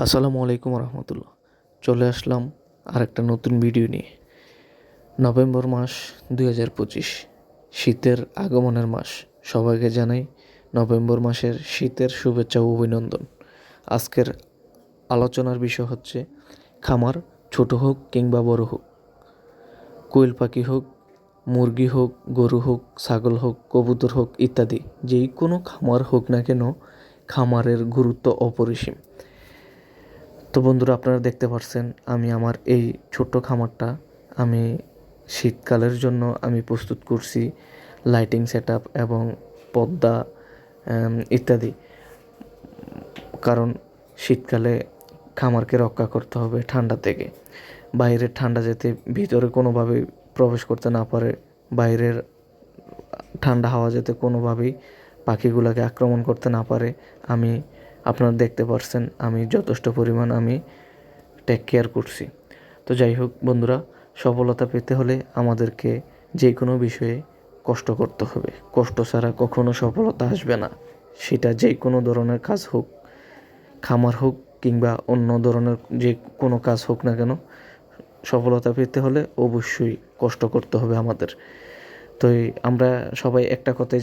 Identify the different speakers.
Speaker 1: আসসালামু আলাইকুম রহমতুল্লাহ। চলে আসলাম আরেকটা নতুন ভিডিও নিয়ে। নভেম্বর মাস 2025, শীতের আগমনের মাস। সবাইকে জানাই নভেম্বর মাসের শীতের শুভেচ্ছা ও অভিনন্দন। আজকের আলোচনার বিষয় হচ্ছে খামার, ছোট হোক কিংবা বড় হোক, কোয়েল পাখি হোক, মুরগি হোক, গরু হোক, ছাগল হোক, কবুতর হোক ইত্যাদি, যেই কোনো খামার হোক না কেন, খামারের গুরুত্ব অপরিসীম। তো বন্ধুরা, আপনারা দেখতে পাচ্ছেন আমি আমার এই ছোট্ট খামারটা আমি শীতকালের জন্য আমি প্রস্তুত করছি। লাইটিং সেটআপ এবং পর্দা ইত্যাদি। কারণ শীতকালে খামারকে রক্ষা করতে হবে ঠান্ডা থেকে। বাইরের ঠান্ডা যাতে ভিতরে কোনোভাবেই প্রবেশ করতে না পারে, বাইরের ঠান্ডা হাওয়া যাতে কোনোভাবেই পাখিগুলোকে আক্রমণ করতে না পারে, আমি আপনারা দেখতে পাচ্ছেন আমি যথেষ্ট পরিমাণ আমি টেক কেয়ার করছি। তো যাই হোক বন্ধুরা, সফলতা পেতে হলে আমাদেরকে যে কোনো বিষয়ে কষ্ট করতে হবে। কষ্ট ছাড়া কখনো সফলতা আসবে না। সেটা যে কোনো ধরনের কাজ হোক, খামার হোক কিংবা অন্য ধরনের যে কোনো কাজ হোক না কেন, সফলতা পেতে হলে অবশ্যই কষ্ট করতে হবে আমাদের। তো আমরা সবাই একটা কথাই